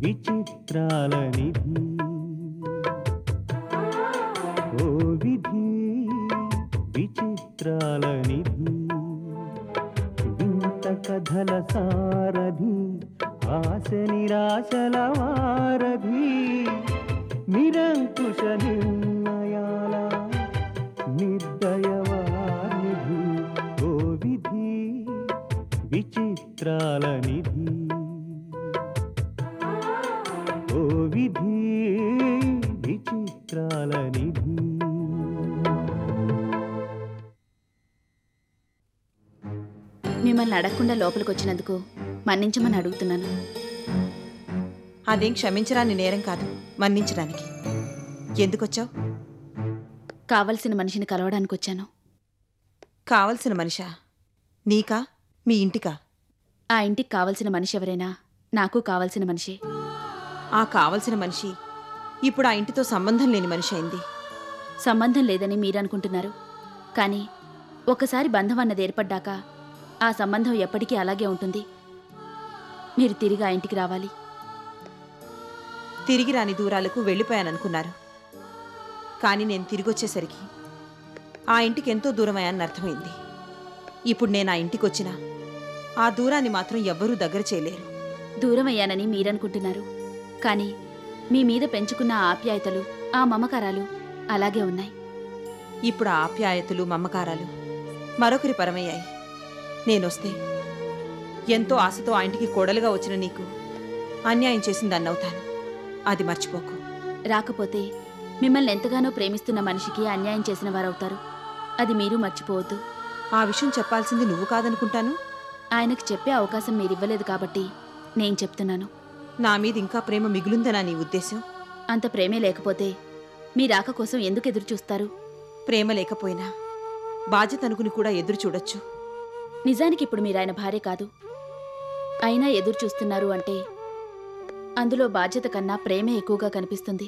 విచిత్రాల నిధి ఓ విధి విచిత్రాల నిధి వింత కథల సారథి ఆశ నిరాశల వారధి నిరంకుశ నిర్ణయాల నిర్దయవానిధి ఓ విధి విచిత్రాల నిధి ఓ విధి విచిత్రాల నిధి. మిమ్మల్ని అడగకుండా లోపలికి వచ్చినందుకు మన్నించమని అడుగుతున్నాను. అదేం క్షమించరాని నేరం కాదు, మన్నించడానికి. ఎందుకొచ్చావు? కావలసిన మనిషిని కలవడానికి వచ్చాను. కావలసిన మనిషా? నీకా, మీ ఇంటికా? ఆ ఇంటికి కావలసిన మనిషి ఎవరైనా నాకు కావలసిన మనిషి. ఆ కావలసిన మనిషి ఇప్పుడు ఆ ఇంటితో సంబంధం లేని మనిషి అయింది. సంబంధం లేదని మీరనుకుంటున్నారు, కానీ ఒకసారి బంధం అన్నది ఏర్పడ్డాక ఆ సంబంధం ఎప్పటికీ అలాగే ఉంటుంది. మీరు తిరిగి ఆ ఇంటికి రావాలి. తిరిగి రాని దూరాలకు వెళ్ళిపోయాననుకున్నారు, కానీ నేను తిరిగొచ్చేసరికి ఆ ఇంటికి ఎంతో దూరమయ్యానని అర్థమైంది. ఇప్పుడు నేను ఆ ఇంటికి వచ్చినా ఆ దూరాన్ని మాత్రం ఎవ్వరూ దగ్గర చేయలేరు. దూరమయ్యానని మీరనుకుంటున్నారు, కానీ మీ మీద పెంచుకున్న ఆప్యాయతలు, ఆ మమకారాలు అలాగే ఉన్నాయి. ఇప్పుడు ఆ ఆప్యాయతలు, మమకారాలు మరొకరి పరమయ్యాయి. నేనొస్తే ఎంతో ఆశతో ఆ ఇంటికి కోడలుగా వచ్చిన నీకు అన్యాయం చేసిందన్నవుతాను. అది మర్చిపోకు. రాకపోతే మిమ్మల్ని ఎంతగానో ప్రేమిస్తున్న మనిషికి అన్యాయం చేసిన వారవుతారు. అది మీరు మర్చిపోవద్దు. ఆ విషయం చెప్పాల్సింది నువ్వు కాదనుకుంటాను. ఆయనకు చెప్పే అవకాశం మీరివ్వలేదు కాబట్టి నేను చెప్తున్నాను. నా మీద ఇంకా ప్రేమ మిగులుందనా నీ ఉద్దేశం? అంత ప్రేమే లేకపోతే మీ రాక కోసం ఎందుకు ఎదురు చూస్తారు? ప్రేమ లేకపోయినా బాధ్యత అనుకుని కూడా ఎదురు చూడొచ్చు. నిజానికి ఇప్పుడు మీరు ఆయన భార్య కాదు. అయినా ఎదురు చూస్తున్నారు అంటే అందులో బాధ్యత కన్నా ప్రేమే ఎక్కువగా కనిపిస్తుంది.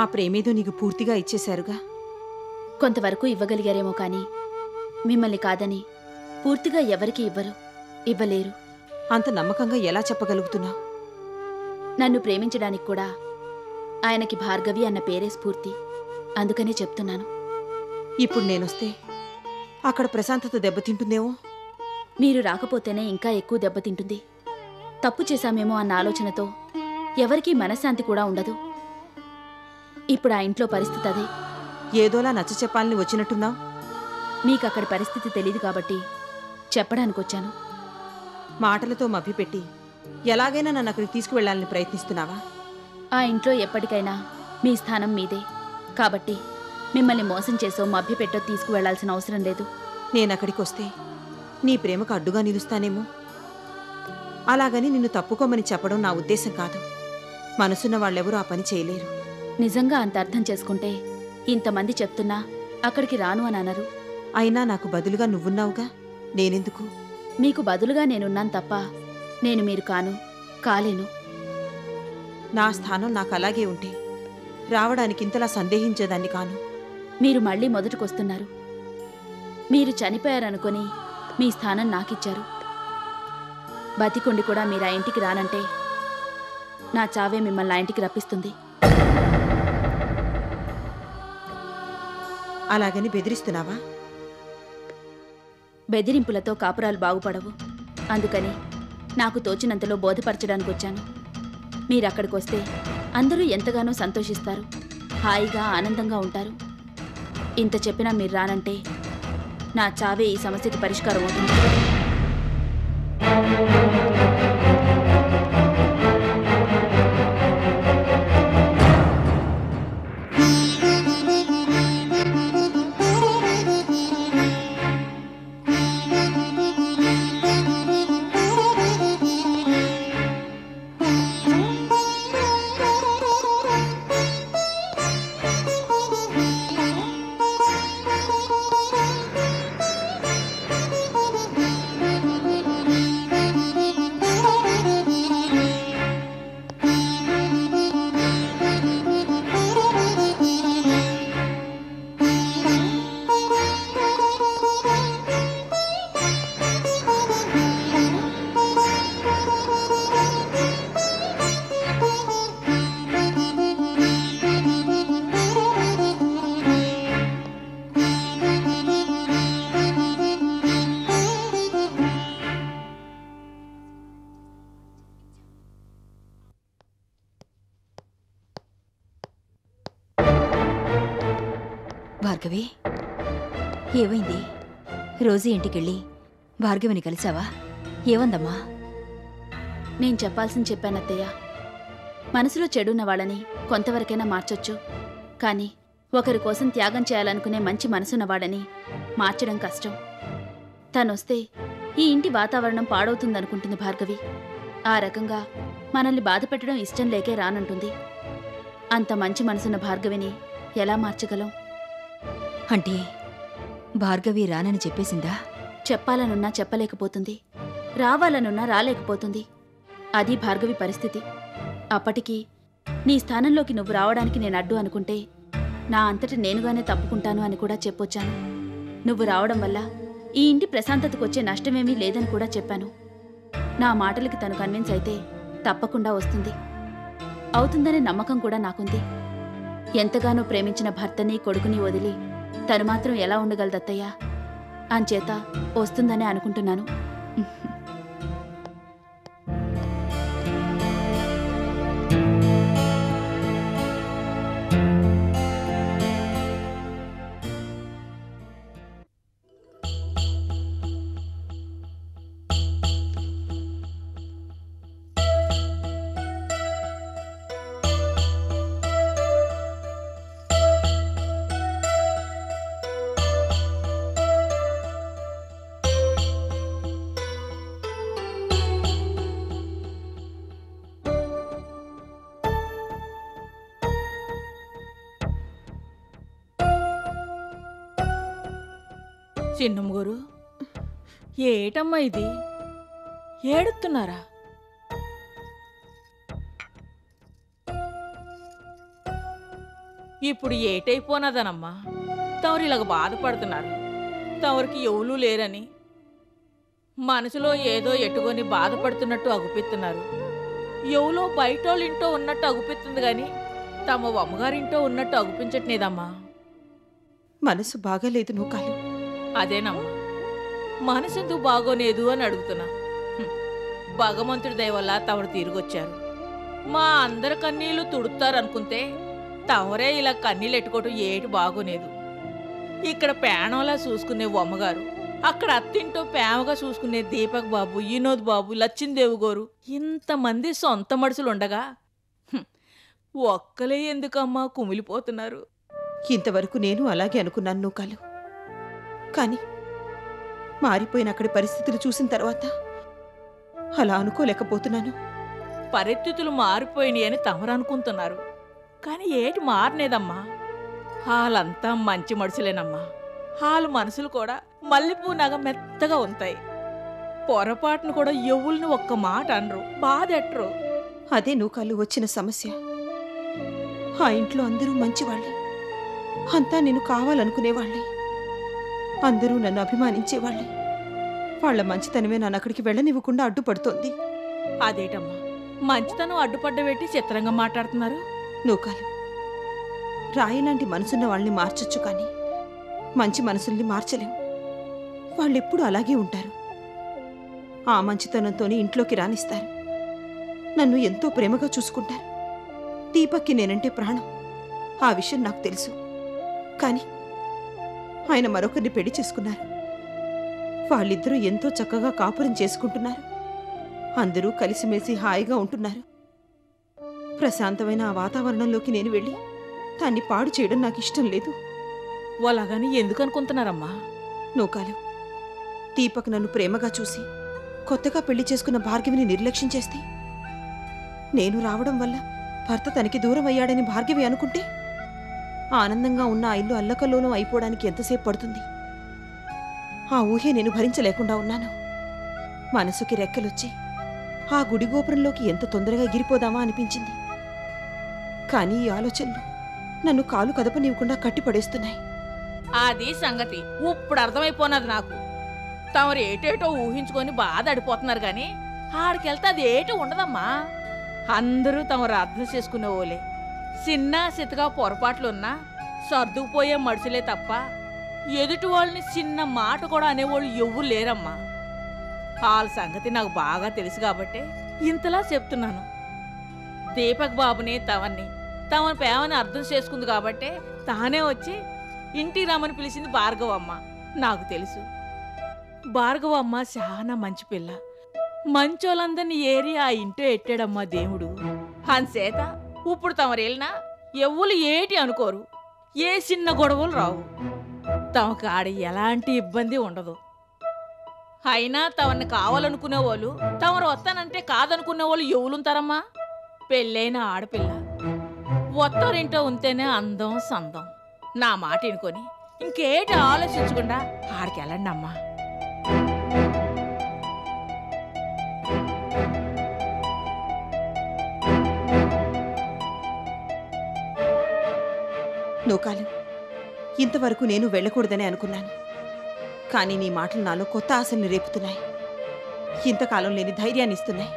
ఆ ప్రేమేదో నీకు పూర్తిగా ఇచ్చేశారుగా. కొంతవరకు ఇవ్వగలిగారేమో కానీ మిమ్మల్ని కాదని పూర్తిగా ఎవరికి ఇవ్వలేరు. అంత నమ్మకంగా ఎలా చెప్పగలుగుతున్నావు? నన్ను ప్రేమించడానికి కూడా ఆయనకి భార్గవి అన్న పేరే స్ఫూర్తి. అందుకనే చెప్తున్నాను. ఇప్పుడు నేనొస్తే అక్కడ ప్రశాంతత దెబ్బతింటుందేమో. మీరు రాకపోతేనే ఇంకా ఎక్కువ దెబ్బతింటుంది. తప్పు చేశామేమో అన్న ఆలోచనతో ఎవరికీ మనశ్శాంతి కూడా ఉండదు. ఇప్పుడు ఆ ఇంట్లో పరిస్థితి అదే. ఏదోలా నచ్చ చెప్పాలని వచ్చినట్టున్నావు. మీకక్కడి పరిస్థితి తెలీదు కాబట్టి చెప్పడానికొచ్చాను. మాటలతో మభ్యపెట్టి ఎలాగైనా నన్ను అక్కడికి తీసుకువెళ్లాలని ప్రయత్నిస్తున్నావా? ఆ ఇంట్లో ఎప్పటికైనా మీ స్థానం మీదే కాబట్టి మిమ్మల్ని మోసం చేసో మభ్యపెట్టో తీసుకువెళ్లాల్సిన అవసరం లేదు. నేనక్కడికి వస్తే నీ ప్రేమకు అడ్డుగా నిలుస్తానేమో. అలాగని నిన్ను తప్పుకోమని చెప్పడం నా ఉద్దేశం కాదు. మనసున్న వాళ్ళెవరూ ఆ పని చేయలేరు. నిజంగా అంత అర్థం చేసుకుంటే ఇంతమంది చెప్తున్నా అక్కడికి రాను అని అనరు. అయినా నాకు బదులుగా నువ్వున్నావుగా, నేనెందుకు? మీకు బదులుగా నేనున్నాను తప్ప నేను మీరు కాలేను. నా స్థానం నాకు అలాగే ఉంటే రావడానికి ఇంతలా సందేహించేదాన్ని కాను. మీరు మళ్ళీ మొదటికొస్తున్నారు. మీరు చనిపోయారనుకొని మీ స్థానం నాకిచ్చారు. బతికొండి కూడా మీరు ఆ ఇంటికి రానంటే నా చావే మిమ్మల్ని ఆ ఇంటికి రప్పిస్తుంది. అలాగని బెదిరిస్తున్నావా? బెదిరింపులతో కాపురాలు బాగుపడవు. అందుకని నాకు తోచినంతలో బోధపరచడానికి వచ్చాను. మీరక్కడికొస్తే అందరూ ఎంతగానో సంతోషిస్తారు, హాయిగా ఆనందంగా ఉంటారు. ఇంత చెప్పినా మీరు రానంటే నా చావే ఈ సమస్యకి పరిష్కారం అవుతుంది. భార్గవి, ఏమైంది? రోజు ఇంటికెళ్ళి భార్గవిని కలిసావా? ఏమందమ్మా? నేను చెప్పాల్సింది చెప్పానత్తయ్య. మనసులో చెడున్న వాళ్ళని కొంతవరకైనా మార్చొచ్చు, కానీ ఒకరి కోసం త్యాగం చేయాలనుకునే మంచి మనసున్నవాడని మార్చడం కష్టం. తనొస్తే ఈ ఇంటి వాతావరణం పాడవుతుందనుకుంటుంది భార్గవి. ఆ రకంగా మనల్ని బాధ పెట్టడం ఇష్టం లేకే రానంటుంది. అంత మంచి మనసున్న భార్గవిని ఎలా మార్చగలం? అంటే భార్గవి రానని చెప్పేసిందా? చెప్పాలనున్నా చెప్పలేకపోతుంది, రావాలనున్నా రాలేకపోతుంది. అది భార్గవి పరిస్థితి. అప్పటికి నీ స్థానంలోకి నువ్వు రావడానికి నేను అడ్డు అనుకుంటే నా అంతటి నేనుగానే తప్పుకుంటాను అని కూడా చెప్పొచ్చాను. నువ్వు రావడం వల్ల ఈ ఇంటి ప్రశాంతతకొచ్చే నష్టమేమీ లేదని కూడా చెప్పాను. నా మాటలకి తను కన్విన్స్ అయితే తప్పకుండా వస్తుంది. అవుతుందనే నమ్మకం కూడా నాకుంది. ఎంతగానో ప్రేమించిన భర్తని కొడుకుని వదిలి తను మాత్రం ఎలా ఉండగలదత్తయ్యా? అంచేత వస్తుందనే అనుకుంటున్నాను. చిన్నమ్మగారు, ఏటమ్మా ఇది? ఏడుతున్నారా? ఇప్పుడు ఏటైపోనదనమ్మా తమరు ఇలాగ బాధపడుతున్నారు? తమరికి ఎవరూ లేరని మనసులో ఏదో ఎట్టుకొని బాధపడుతున్నట్టు అగుపిస్తున్నారు. ఎవలో బయటోళ్ళింటో ఉన్నట్టు అగుపిస్తుంది గాని తమ అమ్మగారింటో ఉన్నట్టు అగుపించట్లేదమ్మా. మనసు బాగాలేదు నూకాలు. అదేనమ్మా, మనసెందుకు బాగోలేదు అని అడుగుతున్నా. భగవంతుడి దయ వల్ల తమరు తిరిగొచ్చారు. మా అందరి కన్నీళ్లు తుడుతారనుకుంటే తమరే ఇలా కన్నీళ్ళు ఎట్టుకోవటం ఏటి బాగోలేదు. ఇక్కడ పేణంలా చూసుకునే అమ్మగారు, అక్కడ అత్తింటో ప్రేమగా చూసుకునే దీపక్ బాబు, వినోద్ బాబు, లచ్చిందేవి గోరు, ఇంతమంది సొంత మనుషులుండగా ఒక్కలే ఎందుకమ్మా కుమిలిపోతున్నారు? ఇంతవరకు నేను అలాగే అనుకున్నాను నూకాలు. కానీ మారిపోయిన అక్కడి పరిస్థితులు చూసిన తర్వాత అలా అనుకోలేకపోతున్నాను. పరిస్థితులు మారిపోయినాయి అని తమరు అనుకుంటున్నారు, కానీ ఏటి మారనేదమ్మా. వాళ్ళంతా మంచి మనుషులేనమ్మా. వాళ్ళ మనసులు కూడా మల్లెపూ నగ మెత్తగా ఉంటాయి. పొరపాటును కూడా ఎవ్వుల్ని ఒక్క మాట అనరు, బాధెట్టరు. అదే నూకాలు వచ్చిన సమస్య. ఆ ఇంట్లో అందరూ మంచివాళ్లే, అంతా నేను కావాలనుకునేవాళ్లే, అందరూ నన్ను అభిమానించేవాళ్లే. వాళ్ల మంచితనమే నన్ను అక్కడికి వెళ్ళనివ్వకుండా అడ్డుపడుతోంది. అదేటమ్మా మంచితనం అడ్డుపడ్డబెట్టి చిత్రంగా మాట్లాడుతున్నారు? నూకాలు, రాయిలాంటి మనసున్న వాళ్ళని మార్చొచ్చు, కానీ మంచి మనసుల్ని మార్చలేం. వాళ్ళెప్పుడూ అలాగే ఉంటారు. ఆ మంచితనంతోనే ఇంట్లోకి రానిస్తారు. నన్ను ఎంతో ప్రేమగా చూసుకుంటారు. దీపక్కి నేనంటే ప్రాణం. ఆ విషయం నాకు తెలుసు. కానీ ఆయన మరొకరిని పెళ్లి చేసుకున్నారు. వాళ్ళిద్దరూ ఎంతో చక్కగా కాపురం చేసుకుంటున్నారు. అందరూ కలిసిమెలిసి హాయిగా ఉంటున్నారు. ప్రశాంతమైన ఆ వాతావరణంలోకి నేను వెళ్ళి దాన్ని పాడు చేయడం నాకు ఇష్టం లేదు. వాళ్ళగాని ఎందుకు అనుకుంటున్నారమ్మా? నూకాలు, దీపక్ నన్ను ప్రేమగా చూసి కొత్తగా పెళ్లి చేసుకున్న భార్గవిని నిర్లక్ష్యం చేస్తే, నేను రావడం వల్ల భర్త తనకి దూరం అయ్యాడని భార్గవి అనుకుంటే, ఆనందంగా ఉన్న ఆ ఇల్లు అల్లకల్లోలం అయిపోవడానికి ఎంతసేపు పడుతుంది? ఆ ఊహే నేను భరించలేకుండా ఉన్నాను. మనసుకి రెక్కలొచ్చి ఆ గుడి గోపురంలోకి ఎంత తొందరగా ఎగిరిపోదామా అనిపించింది. కానీ ఈ ఆలోచనలు నన్ను కాలు కదపనివ్వకుండా కట్టిపడేస్తున్నాయి. అది సంగతి ఇప్పుడు అర్థమైపోయినది నాకు. తమరు ఏటేటో ఊహించుకొని బాధ అడిపోతున్నారు గాని ఆడికెళ్తే అది ఏటో ఉండదమ్మా. అందరూ తమరు అర్థం చేసుకునే ఓలే. చిన్న సితగా పొరపాట్లున్నా సర్దుకుపోయే మనుషులే తప్ప ఎదుటి వాళ్ళని చిన్న మాట కూడా అనేవాళ్ళు ఎవ్వరు లేరమ్మా. వాళ్ళ సంగతి నాకు బాగా తెలుసు కాబట్టే ఇంతలా చెప్తున్నాను. దీపక్ బాబుని తమని ప్రేమని అర్థం చేసుకుంది కాబట్టే తానే వచ్చి ఇంటికి రమ్మని పిలిచింది భార్గవమ్మ. నాకు తెలుసు భార్గవమ్మ చాలా మంచి పిల్ల. మంచోళ్ళందరినీ ఏరి ఆ ఇంట్లో ఎట్టాడమ్మా దేవుడు. అంచేత ఇప్పుడు తమరు వెళ్ళినా ఎవ్వరు ఏటి అనుకోరు, ఏ చిన్న గొడవలు రావు, తమకు ఆడ ఎలాంటి ఇబ్బంది ఉండదు. అయినా తమని కావాలనుకునే వాళ్ళు, తమరు వస్తానంటే కాదనుకునే వాళ్ళు ఎవరుంటారమ్మా? పెళ్ళైన ఆడపిల్ల ఒత్తరింటో ఉంటేనే అందం సందం. నా మాట వినుకొని ఇంకేటి ఆలోచించకుండా ఆడికి వెళ్ళండి అమ్మా. నూకాలు, ఇంతవరకు నేను వెళ్ళకూడదని అనుకున్నాను. కానీ నీ మాటలు నాలో కొత్త ఆశల్ని రేపుతున్నాయి. ఇంతకాలం లేని ధైర్యాన్ని ఇస్తున్నాయి.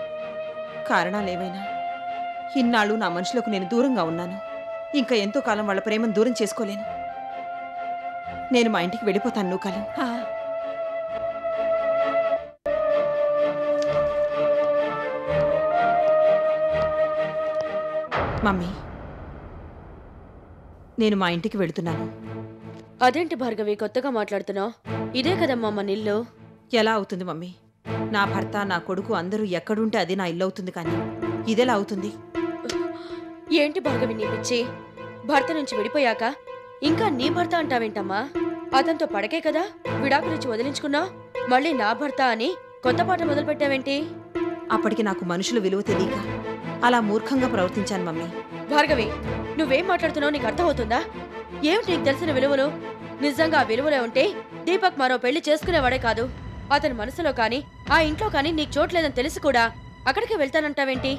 కారణాలేమైనా ఇన్నాళ్ళు నా మనుషులకు నేను దూరంగా ఉన్నాను. ఇంకా ఎంతో కాలం వాళ్ళ ప్రేమను దూరం చేసుకోలేను. నేను మా ఇంటికి వెళ్ళిపోతాను నూకాలు. మమ్మీ, నేను మా ఇంటికి వెళుతున్నాను. అదేంటి భార్గవి కొత్తగా మాట్లాడుతున్నావు? ఇదే కదమ్మా మన ఇల్లు. ఎలా అవుతుంది మమ్మీ? నా భర్త, నా కొడుకు అందరూ ఎక్కడుంటే అది నా ఇల్లు అవుతుంది, కానీ ఇదెలా అవుతుంది? ఏంటి భార్గవి నీ పిచ్చి? భర్త నుంచి విడిపోయాక ఇంకా నీ భర్త అంటావేంటమ్మా? అతనితో పడకే కదా విడాకులిచ్చి వదిలించుకున్నావు. మళ్ళీ నా భర్త అని కొత్త పాట మొదలు పెట్టావేంటి? అప్పటికి నాకు మనుషుల విలువ తెలియక అలా మూర్ఖంగా ప్రవర్తించాను మమ్మీ. భార్గవి, నువ్వేం మాట్లాడుతున్నావు నీకు అర్థమవుతుందా? ఏమిటి నీకు తెలిసిన విలువలు? నిజంగా ఆ విలువలే ఉంటే దీపక్ మరో పెళ్లి చేసుకునేవాడే కాదు. అతని మనసులో కానీ ఆ ఇంట్లో కానీ నీకు చోట్లేదని తెలిసి కూడా అక్కడికి వెళ్తానంటావేంటి?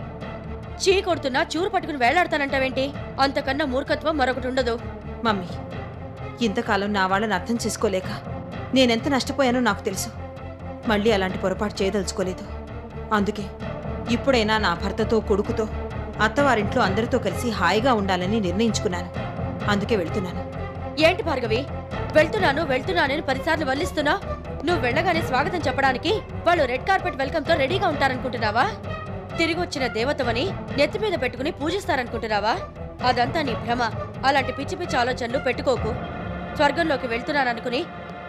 చీ కొడుతున్నా చూరు పట్టుకుని వేళ్లాడతానంటావేంటి? అంతకన్నా మూర్ఖత్వం మరొకటి ఉండదు. మమ్మీ, ఇంతకాలం నా వాళ్ళని అర్థం చేసుకోలేక నేనెంత నష్టపోయానో నాకు తెలుసు. మళ్ళీ అలాంటి పొరపాటు చేయదలుచుకోలేదు. అందుకే ఇప్పుడైనా నా భర్తతో, కొడుకుతో, అత్తవారింట్లో అందరితో కలిసి హాయిగా ఉండాలని నిర్ణయించుకున్నాను. అందుకే వెళ్తున్నాను. ఏంటి భార్గవి, వెళ్తున్నానని 10 సార్లు వల్లిస్తున్నా? నువ్వు వెళ్ళగానే స్వాగతం చెప్పడానికి వాళ్ళు రెడ్ కార్పెట్ వెల్కమ్ తో రెడీగా ఉంటారనుకుంటున్నావా? తిరిగి వచ్చిన దేవతవని నెత్తి మీద పెట్టుకుని పూజిస్తారనుకుంటున్నావా? అదంతా నీ భ్రమ. అలాంటి పిచ్చి పిచ్చి ఆలోచనలు పెట్టుకోకు. స్వర్గంలోకి వెళ్తున్నాననుకుని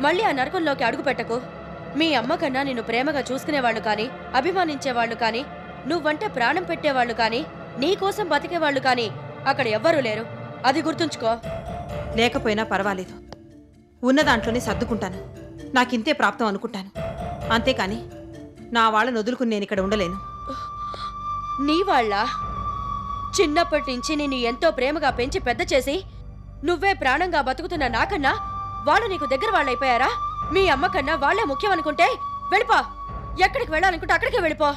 మళ్ళీ ఆ నరకంలోకి అడుగు పెట్టకు. మీ అమ్మ కన్నా నిన్ను ప్రేమగా చూసుకునేవాళ్లు కానీ, అభిమానించేవాళ్లు కానీ, నువ్వంటే ప్రాణం పెట్టేవాళ్లు కానీ, నీకోసం బతికేవాళ్లు కానీ అక్కడ ఎవ్వరూ లేరు. అది గుర్తుంచుకో. లేకపోయినా పర్వాలేదు, ఉన్న దాంట్లోనే సర్దుకుంటాను. నాకింతే ప్రాప్తం అనుకుంటాను. అంతేకాని నా వాళ్ళని వదులుకుని నేను ఇక్కడ ఉండలేను. నీ వాళ్ళ? చిన్నప్పటి నుంచి నేను ఎంతో ప్రేమగా పెంచి పెద్ద చేసి నువ్వే ప్రాణంగా బతుకుతున్న నాకన్నా వాళ్ళు నీకు దగ్గర వాళ్ళైపోయారా? మీ అమ్మ కన్నా వాళ్లే ముఖ్యం అనుకుంటే వెళ్ళిపో. ఎక్కడికి వెళ్ళాలనుకుంటే అక్కడికే వెళ్ళిపో.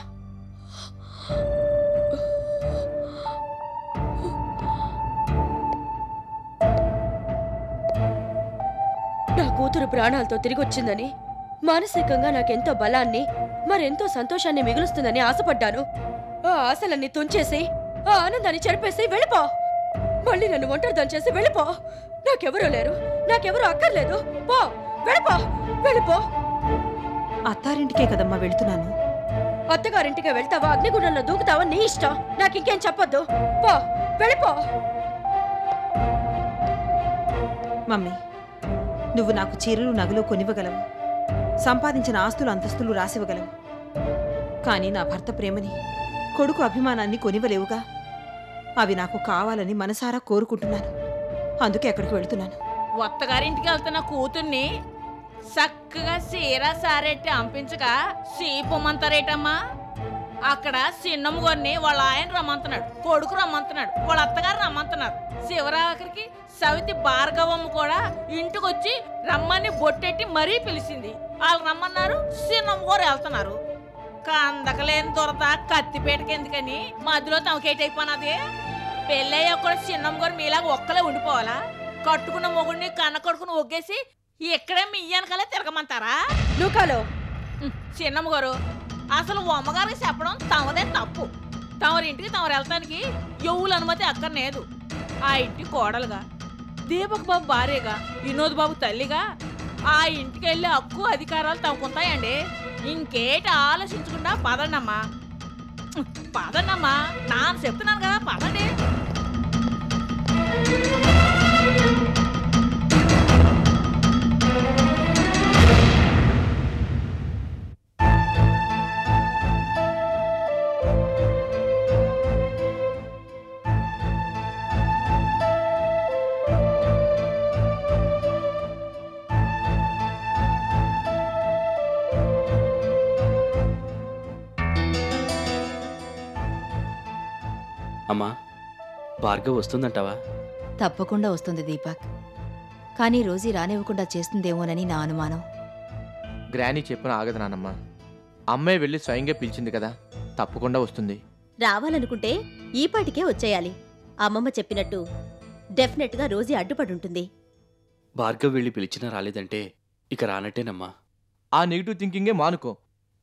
నా కూతురు ప్రాణాలతో తిరిగొచ్చిందని, మానసికంగా నాకెంతో బలాన్ని, మరెంతో సంతోషాన్ని మిగులుస్తుందని ఆశపడ్డాను. ఆ ఆశలన్నీ తుంచేసి, ఆ ఆనందాన్ని చెరిపేసి వెళ్ళిపో. మళ్ళీ నన్ను ఒంటరిదాన్ని చేసి వెళ్ళిపో. నాకెవరూ లేరు, నాకెవరూ అక్కర్లేదు. పో, వెళ్ళిపో, వెళ్ళిపో. అత్తారింటికే కదమ్మా వెళ్తున్నాను. అత్తగారింటికే వెళ్తావా, అగ్నిగుండంలో దూకుతావా నీ ఇష్టం. నాకింకేం చెప్పొద్దు. పో, వెళ్ళిపో. మమ్మీ, నువ్వు నాకు చీరలు, నగలు కొనివ్వగలవు, సంపాదించిన ఆస్తులు, అంతస్తులు రాసివ్వగలవు. కానీ నా భర్త ప్రేమని, కొడుకు అభిమానాన్ని కొనివ్వలేవుగా. అవి నాకు కావాలని మనసారా కోరుకుంటున్నాను. అందుకే అక్కడికి వెళ్తున్నాను. ఒత్తగారింటికి వెళ్తున్న కూతుర్ని చక్కగా చీర సారెట్టి అంపించగా సీపమంతారేటమ్మా? అక్కడ చిన్నమ్మ గారిని వాళ్ళ ఆయన రమ్మంటున్నాడు, కొడుకు రమ్మంటున్నాడు, వాళ్ళ అత్తగారు రమ్మంటున్నారు. శివరాఖరికి సవితి భార్గవమ్మ కూడా ఇంటికొచ్చి రమ్మని బొట్టెట్టి మరీ పిలిచింది. వాళ్ళు రమ్మన్నారు, చిన్నమ్మ గారు వెళ్తున్నారు. కందకలేని దొరద కత్తిపేటకి ఎందుకని మధ్యలో తమకేటైపోయినది. పెళ్ళయ్యా కూడా చిన్నమ్మ గారు మీలాగా ఒక్కలే ఉండిపోవాలా? కట్టుకున్న మొగుడిని కన్న కొడుకుని ఒగ్గేసి ఇక్కడే మీ వెనకాలే తిరగమంటారా? నూకాలో చిన్నమ్మ గారు, అసలు అమ్మగారికి చెప్పడం తమదే తప్పు. తమరింటికి తమరు వెళ్తానికి ఎవ్వుల అనుమతి అక్కర్లేదు. ఆ ఇంటి కోడలుగా, దీపక్ బాబు భార్యగా, వినోద్ బాబు తల్లిగా ఆ ఇంటికి వెళ్ళే హక్కు, అధికారాలు తమకుంటాయండి. ఇంకేటి ఆలోచించకుండా పదండమ్మా, పదండమ్మా. నాన్న చెప్తున్నాను కదా, పదండి. అమ్మా, భార్గవ్ వస్తుందంటావా? తప్పకుండా వస్తుంది దీపక్. కానీ రోజీ రానివ్వకుండా చేస్తుందేమోనని నా అనుమానం. గ్రానీ చెప్పిన ఆగదు నానమ్మ. అమ్మాయి వెళ్ళి స్వయంగా పిలిచింది కదా, తప్పకుండా వస్తుంది. రావాలనుకుంటే ఈ పాటికే వచ్చేయాలి. అమ్మమ్మ చెప్పినట్టు డెఫినెట్గా రోజీ అడ్డుపడుంటుంది. భార్గవ్ వెళ్ళి పిలిచినా రాలేదంటే ఇక రానట్టేనమ్మా. ఆ నెగిటివ్ థింకింగే మానుకో.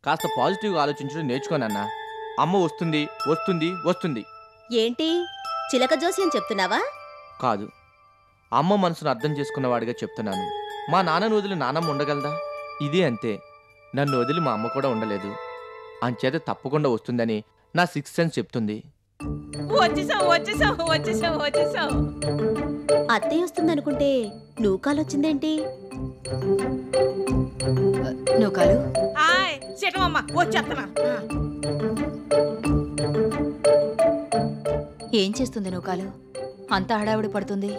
కాస్త పాజిటివ్గా ఆలోచించడం నేర్చుకోనన్నా. అమ్మ వస్తుంది వస్తుంది వస్తుంది. ఏంటి చిలక జోస్యం చెప్తున్నావా? కాదు, అమ్మ మనసును అర్థం చేసుకున్నవాడిగా చెప్తున్నాను. మా నాన్నను వదిలి నానమ్మ ఉండగలదా? ఇదే అంతే. నన్ను వదిలి మా అమ్మ కూడా ఉండలేదు. అంచేత తప్పకుండా వస్తుందని నా సిక్స్త్ సెన్స్ చెప్తుంది. అత్తయ్య వస్తుందనుకుంటే నువ్వు కాలొచ్చిందేంటి? నూకాలు ఏం చేస్తుంది నూకాలు? అంత హడావిడి పడుతుంది.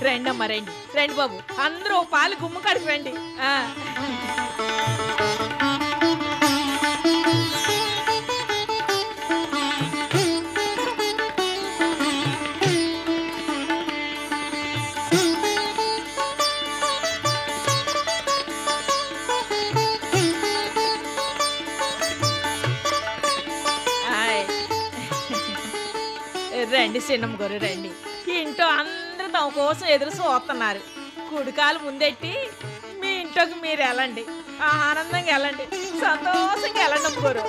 రండమ్మా, రండి రండి బాబు, అందరూ పాలు గుమ్మ కాడికి రండి. రండి చిన్నమ్మ గారు, రండి. ఇంట్లో అందరూ తమ కోసం ఎదురు చూస్తున్నారు. కుడికాలు ముందెట్టి మీ ఇంట్లోకి మీరు వెళ్ళండి, ఆనందంగా వెళ్ళండి, సంతోషంగా వెళ్ళండి అమ్మగారు.